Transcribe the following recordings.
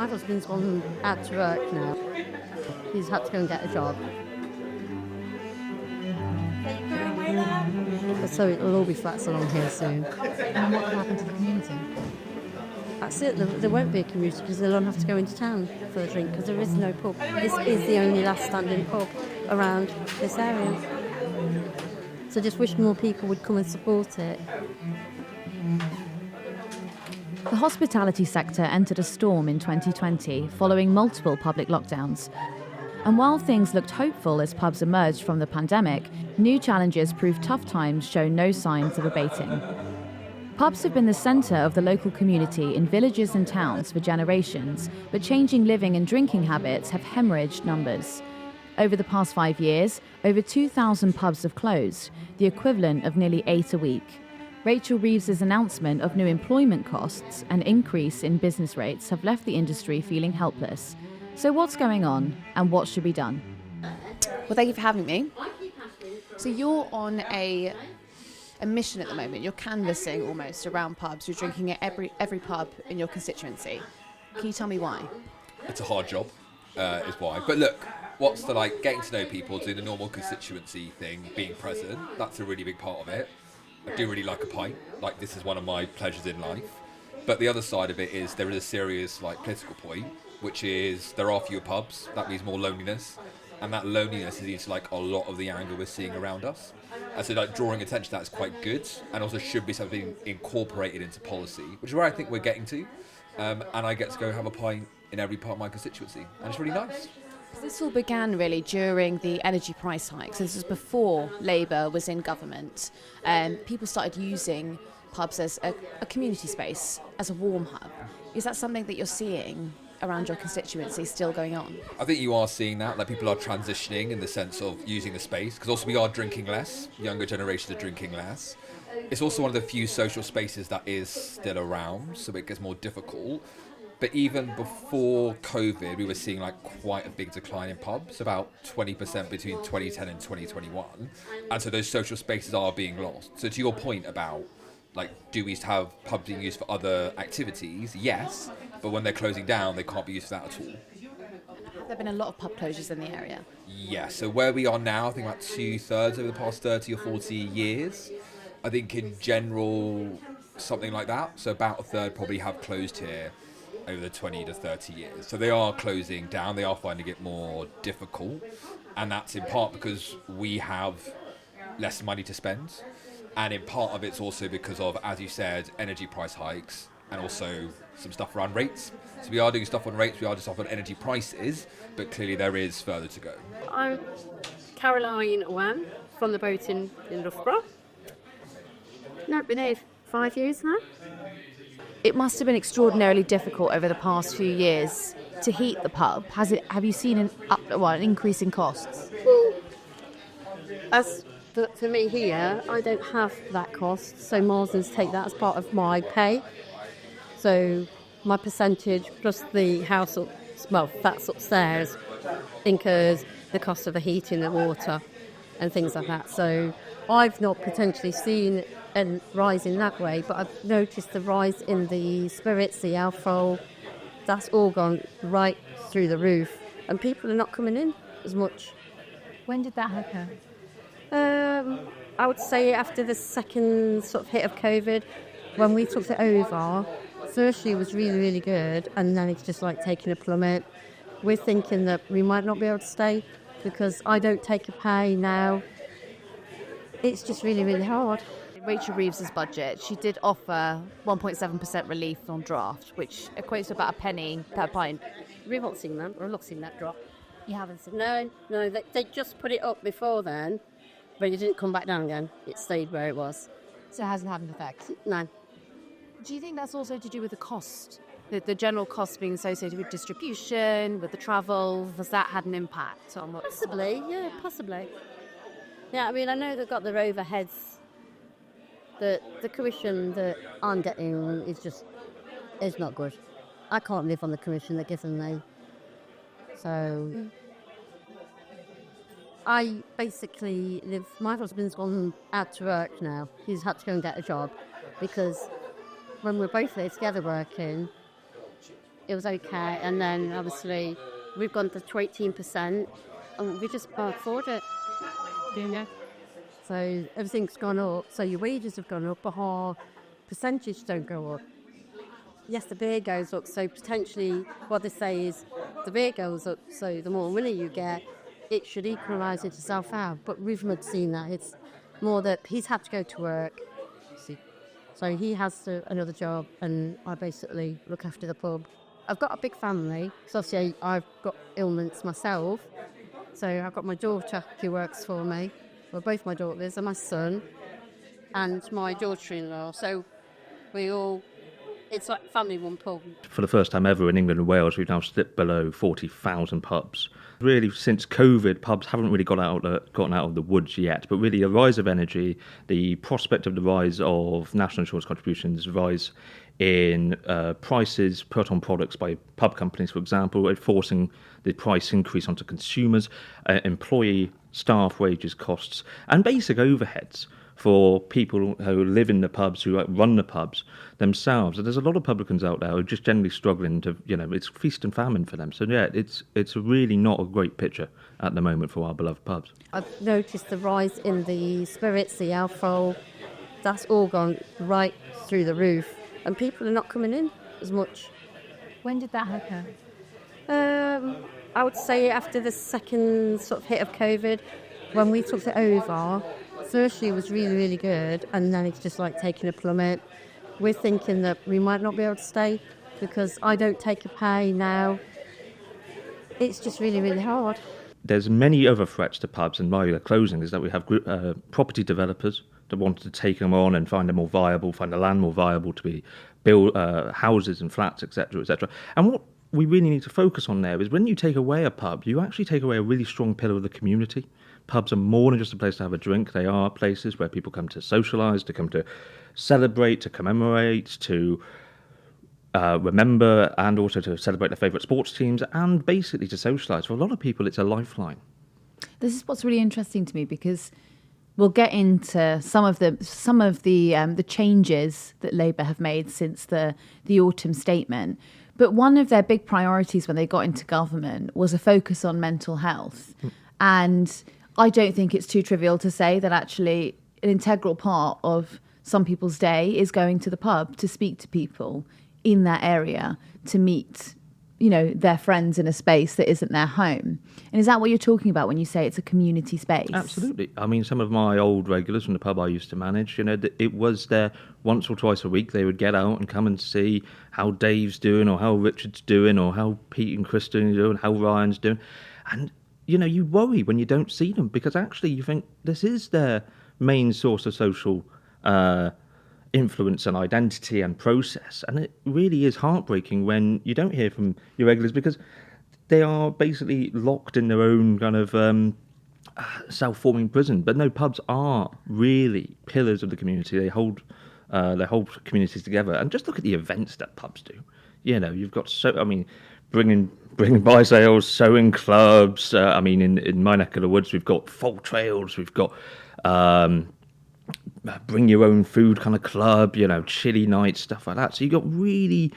My husband's gone out to work now. He's had to go and get a job. So it'll all be flats along here soon. And what will happen to the community? That's it. There won't be a community because they'll all have to go into town for a drink because there is no pub. This is the only last standing pub around this area. So just wish more people would come and support it. The hospitality sector entered a storm in 2020 following multiple public lockdowns. And while things looked hopeful as pubs emerged from the pandemic, new challenges proved tough times show no signs of abating. Pubs have been the centre of the local community in villages and towns for generations, but changing living and drinking habits have hemorrhaged numbers. Over the past 5 years, over 2,000 pubs have closed, the equivalent of nearly 8 a week. Rachel Reeves's announcement of new employment costs and increase in business rates have left the industry feeling helpless. So what's going on and what should be done? Well, thank you for having me. So you're on a mission at the moment. You're canvassing almost around pubs. You're drinking at every pub in your constituency. Can you tell me why? It's a hard job, is why. But look, what's the getting to know people, doing the normal constituency thing, being present, that's a really big part of it. I do really like a pint. This is one of my pleasures in life. But the other side of it is there is a serious political point, which is there are fewer pubs. That means more loneliness. And that loneliness is a lot of the anger we're seeing around us. And so drawing attention to that is quite good, and also should be something incorporated into policy, which is where I think we're getting to. And I get to go have a pint in every part of my constituency, and it's really nice. This all began really during the energy price hikes. This was before Labour was in government. People started using pubs as a community space, as a warm hub. Is that something that you're seeing around your constituency still going on? I think you are seeing that people are transitioning in the sense of using the space, because also we are drinking less, younger generations are drinking less. It's also one of the few social spaces that is still around, so it gets more difficult. But even before COVID, we were seeing quite a big decline in pubs, about 20% between 2010 and 2021. And so those social spaces are being lost. So to your point about do we have pubs being used for other activities? Yes, but when they're closing down, they can't be used for that at all. Have there been a lot of pub closures in the area? Yeah, so where we are now, I think about 2/3 over the past 30 or 40 years. I think in general, something like that. So about a third probably have closed here over the 20 to 30 years. So they are closing down, they are finding it more difficult. And that's in part because we have less money to spend. And in part of it's also because of, as you said, energy price hikes and also some stuff around rates. So we are doing stuff on rates, we are doing stuff on energy prices, but clearly there is further to go. I'm Caroline Wan from the boat in Loughborough. No, I've been here 5 years now. It must have been extraordinarily difficult over the past few years to heat the pub. Have you seen an increase in costs? Well, for me here, I don't have that cost, so Marsden's take that as part of my pay. So my percentage plus the house that's upstairs incurs the cost of the heating, the water and things like that. So I've not potentially seen a rise in that way, but I've noticed the rise in the spirits, the alcohol, that's all gone right through the roof, and people are not coming in as much. When did that happen? I would say after the second sort of hit of COVID, when we took it over, first year was really, really good, and then it's just taking a plummet. We're thinking that we might not be able to stay because I don't take a pay now. It's just really, really hard. Rachel Reeves's budget, she did offer 1.7% relief on draft, which equates to about a penny per pint. We've not seen that. We've not seen that drop. You haven't seen No, they just put it up before then, but it didn't come back down again. It stayed where it was. So it hasn't had an effect? No. Do you think that's also to do with the cost? The general cost being associated with distribution, with the travel, has that had an impact on what? Possibly, yeah, possibly. Yeah, I mean, I know they've got their overheads. The commission that I'm getting is not good. I can't live on the commission they're giving me. So I basically live, my husband's gone out to work now. He's had to go and get a job because when we're both there together working, it was okay. And then obviously we've gone to 18%, and we just can't afford it. Yeah. So everything's gone up. So your wages have gone up, but our percentage don't go up. Yes, the beer goes up. So potentially, what they say is the beer goes up. So the more money you get, it should equalise itself out. But we've not seen that. It's more that he's had to go to work. So he has another job, and I basically look after the pub. I've got a big family, so obviously I've got ailments myself. So I've got my daughter who works for me, well, both my daughters and my son, and my daughter-in-law. So it's like family-run pub. For the first time ever in England and Wales, we've now slipped below 40,000 pubs. Really, since COVID, pubs haven't really gotten out of the woods yet, but really a rise of energy, the prospect of the rise of national insurance contributions, rise in prices put on products by pub companies, for example, forcing the price increase onto consumers, employee, staff wages, costs, and basic overheads for people who live in the pubs, who run the pubs themselves. And there's a lot of publicans out there who are just generally struggling to, it's feast and famine for them. So yeah, it's really not a great picture at the moment for our beloved pubs. I've noticed the rise in the spirits, the alcohol, that's all gone right through the roof. And people are not coming in as much. When did that happen? I would say after the second sort of hit of COVID, when we took it over, firstly it was really, really good, and then it's just like taking a plummet. We're thinking that we might not be able to stay because I don't take a pay now. It's just really, really hard. There's many other threats to pubs, and why they're closing is that we have property developers that want to take them on and find them more viable, find the land more viable to be build houses and flats, etc., etc. And what we really need to focus on there is when you take away a pub, you actually take away a really strong pillar of the community. Pubs are more than just a place to have a drink. They are places where people come to socialise, to come to celebrate, to commemorate, to remember, and also to celebrate their favourite sports teams, and basically to socialise. For a lot of people, it's a lifeline. This is what's really interesting to me, because we'll get into some of the changes that Labour have made since the autumn statement. But one of their big priorities when they got into government was a focus on mental health. And I don't think it's too trivial to say that actually an integral part of some people's day is going to the pub to speak to people in that area, to meet, their friends in a space that isn't their home. And is that what you're talking about when you say it's a community space? Absolutely. I mean, some of my old regulars from the pub I used to manage, it was there once or twice a week. They would get out and come and see how Dave's doing, or how Richard's doing, or how Pete and Kristen are doing, how Ryan's doing. And, you worry when you don't see them, because actually you think this is their main source of social influence and identity and process. And it really is heartbreaking when you don't hear from your regulars, because they are basically locked in their own kind of self-forming prison. But no, pubs are really pillars of the community. They hold communities together. And just look at the events that pubs do. You've got bringing by sales, sewing clubs. In my neck of the woods, we've got folk trails. We've got bring your own food kind of club, chili nights, stuff like that. So you've got really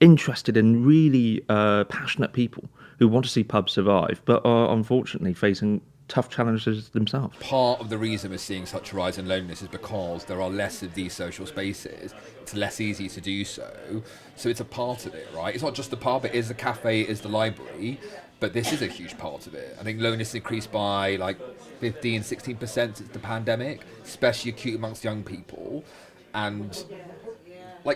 interested and really passionate people who want to see pubs survive, but are unfortunately facing tough challenges themselves. Part of the reason we're seeing such a rise in loneliness is because there are less of these social spaces. It's less easy to do so. So it's a part of it, right? It's not just the pub, it is the cafe, it is the library, but this is a huge part of it. I think loneliness increased by 15-16% since the pandemic, especially acute amongst young people. And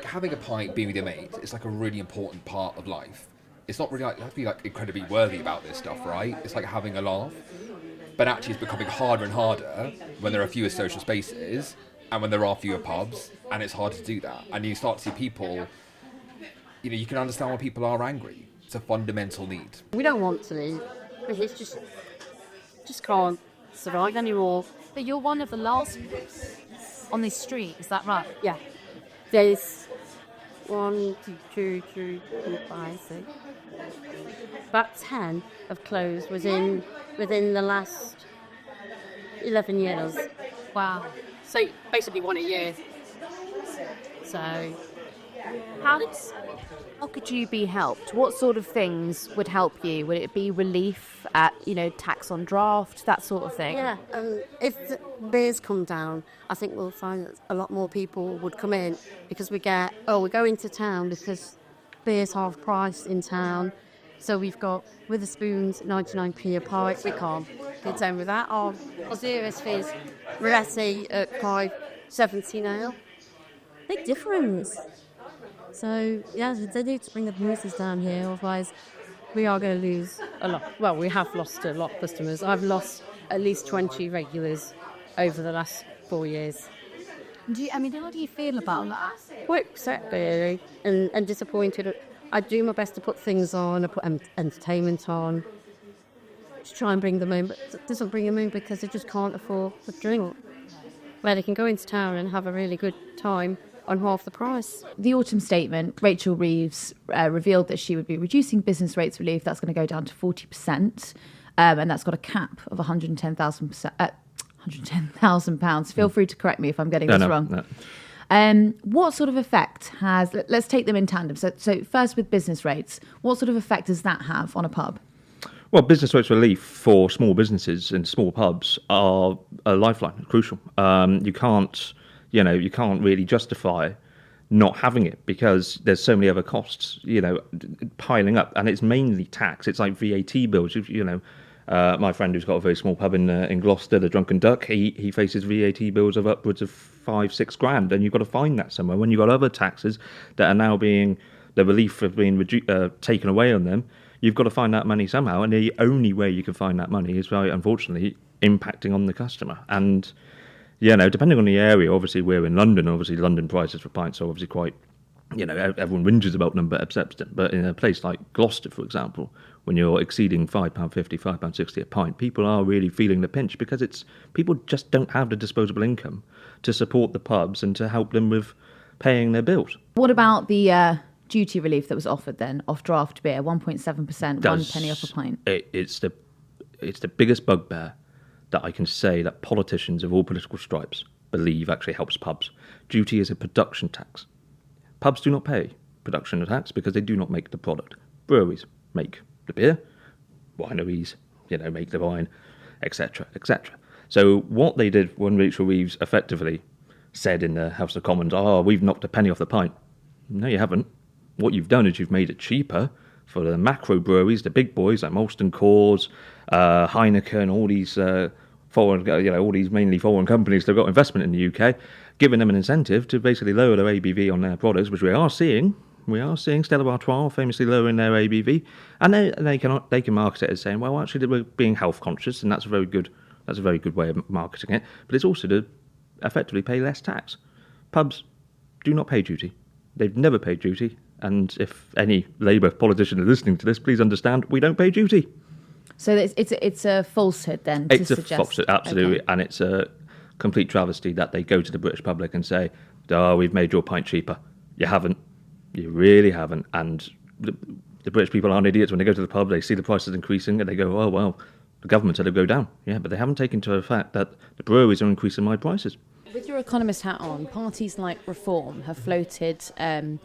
having a pint, being with your mates, it's a really important part of life. It's not really you have to be incredibly worthy about this stuff, right? It's like having a laugh. But actually it's becoming harder and harder when there are fewer social spaces and when there are fewer pubs, and it's hard to do that. And you start to see people, you can understand why people are angry. It's a fundamental need. We don't want to leave. It's just can't survive anymore. But you're one of the last on this street, is that right? Yeah. There's 1, 2, 3, 4, 5, 6. About 10 have closed within the last 11 years. Wow. So basically one a year. So How could you be helped? What sort of things would help you? Would it be relief at, tax on draft, that sort of thing? Yeah, if the beers come down, I think we'll find that a lot more people would come in because we go into town because beer's half price in town. So we've got Witherspoons, 99p a pint. We can't get down with that. Our Osiris Fizz, Moretti at 5.70 now. Big difference. So, yeah, they need to bring the prices down here, otherwise we are going to lose a lot. Well, we have lost a lot of customers. I've lost at least 20 regulars over the last 4 years. How do you feel about that? Quite upset, really, and disappointed. I do my best to put things on, I put entertainment on, to try and bring them in, but it doesn't bring them in because they just can't afford the drink. Where they can go into town and have a really good time on half the price. The autumn statement, Rachel Reeves revealed that she would be reducing business rates relief. That's going to go down to 40%, and that's got a cap of £110,000. Feel free to correct me if I'm getting this wrong. No. What sort of effect let's take them in tandem. So first with business rates, what sort of effect does that have on a pub? Well, business rates relief for small businesses and small pubs are a lifeline, crucial. You can't really justify not having it because there's so many other costs, piling up, and it's mainly tax. It's like VAT bills. My friend who's got a very small pub in Gloucester, the Drunken Duck, he faces VAT bills of upwards of 5-6 grand, and you've got to find that somewhere. When you've got other taxes that are now the relief of being taken away on them, you've got to find that money somehow, and the only way you can find that money is by, unfortunately, impacting on the customer. And depending on the area, obviously we're in London, obviously London prices for pints are obviously quite, everyone whinges about them, but accepts them. But in a place like Gloucester, for example, when you're exceeding £5.50, £5.60 a pint, people are really feeling the pinch because people just don't have the disposable income to support the pubs and to help them with paying their bills. What about the duty relief that was offered then, off draft beer, 1.7%, 1 penny off a pint? It's the biggest bugbear that I can say that politicians of all political stripes believe actually helps pubs. Duty is a production tax. Pubs do not pay production tax because they do not make the product. Breweries make the beer, wineries, make the wine, etc., etc. So what they did when Rachel Reeves effectively said in the House of Commons, we've knocked a penny off the pint. No, you haven't. What you've done is you've made it cheaper for the macro breweries, the big boys like Molson Coors, Heineken, all these all these mainly foreign companies that have got investment in the UK, giving them an incentive to basically lower their ABV on their products, which we are seeing. We are seeing Stella Artois famously lowering their ABV, and they can market it as saying, well, actually we're being health conscious, and that's a very good way of marketing it. But it's also to effectively pay less tax. Pubs do not pay duty. They've never paid duty. And if any Labour politician is listening to this, please understand, we don't pay duty. So it's a falsehood then? It's a falsehood, absolutely. Okay. And it's a complete travesty that they go to the British public and say, we've made your pint cheaper. You haven't. You really haven't. And the British people aren't idiots. When they go to the pub, they see the prices increasing and they go, oh, well, the government said it'd go down. Yeah, but they haven't taken into effect that the breweries are increasing my prices. With your economist hat on, parties like Reform have floated a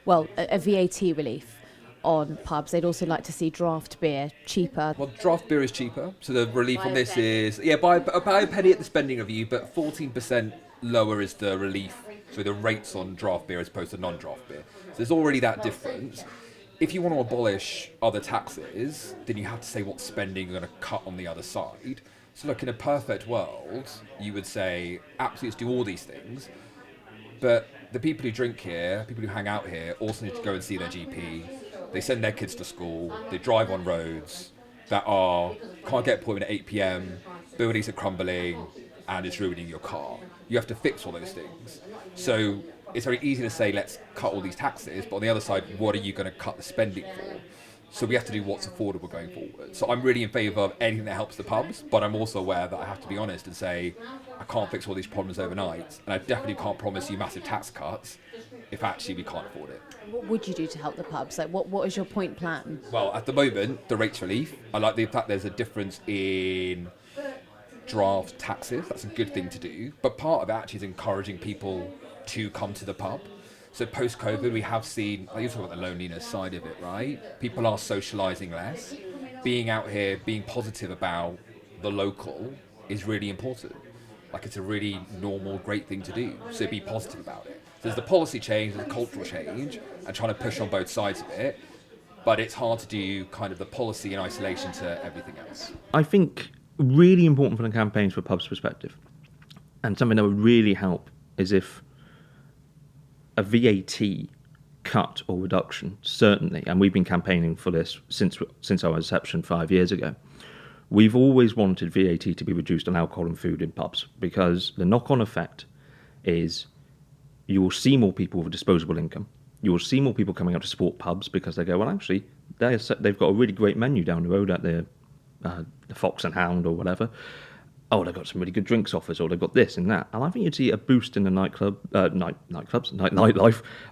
VAT relief on pubs. They'd also like to see draft beer cheaper. Well, draft beer is cheaper, so the relief on this is by about a penny at the spending review, but 14% lower is the relief for the rates on draft beer as opposed to non-draft beer. So there's already that difference. If you want to abolish other taxes, then you have to say what spending you're going to cut on the other side. So look, in a perfect world, you would say, absolutely, let's do all these things. But the people who drink here, people who hang out here, also need to go and see their GP. They send their kids to school. They drive on roads that can't get an appointment at 8 p.m, buildings are crumbling, and it's ruining your car. You have to fix all those things. So it's very easy to say, let's cut all these taxes, but on the other side, what are you going to cut the spending for? So we have to do what's affordable going forward. So I'm really in favour of anything that helps the pubs, but I'm also aware that I have to be honest and say, I can't fix all these problems overnight, and I definitely can't promise you massive tax cuts if actually we can't afford it. What would you do to help the pubs? Like, what is your point plan? Well, at the moment, the rates relief, I like the fact there's a difference in draft taxes. That's a good thing to do. But part of it actually is encouraging people to come to the pub. So post-COVID, we have seen, like you're talking about the loneliness side of it, right? People are socialising less. Being out here, being positive about the local is really important. Like it's a really normal, great thing to do. So be positive about it. So there's the policy change, there's the cultural change, and trying to push on both sides of it. But it's hard to do kind of the policy in isolation to everything else. I think really important for the campaigns for pubs' perspective, and something that would really help is if a VAT cut or reduction, certainly, and we've been campaigning for this since our inception 5 years ago. We've always wanted VAT to be reduced on alcohol and food in pubs, because the knock-on effect is you will see more people with disposable income. You will see more people coming out to support pubs because they go, well, actually, they've got a really great menu down the road at the Fox and Hound or whatever. Oh, they've got some really good drinks offers, or they've got this and that. And I think you'd see a boost in the nightlife,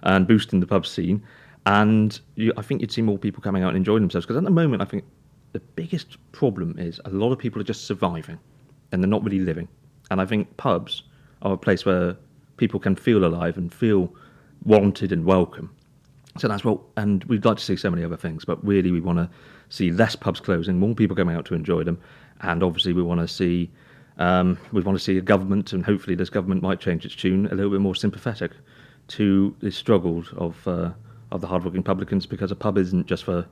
and boost in the pub scene. And I think you'd see more people coming out and enjoying themselves. Because at the moment, I think the biggest problem is a lot of people are just surviving, and they're not really living. And I think pubs are a place where people can feel alive and feel wanted and welcome. So that's what, and we'd like to see so many other things, but really we want to see less pubs closing, more people coming out to enjoy them, and obviously we want to see a government, and hopefully this government might change its tune, a little bit more sympathetic to the struggles of the hard-working publicans, because a pub isn't just for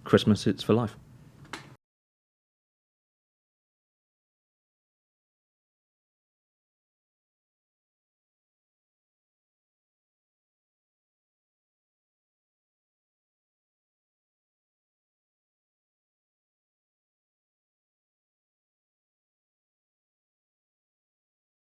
Christmas, it's for life.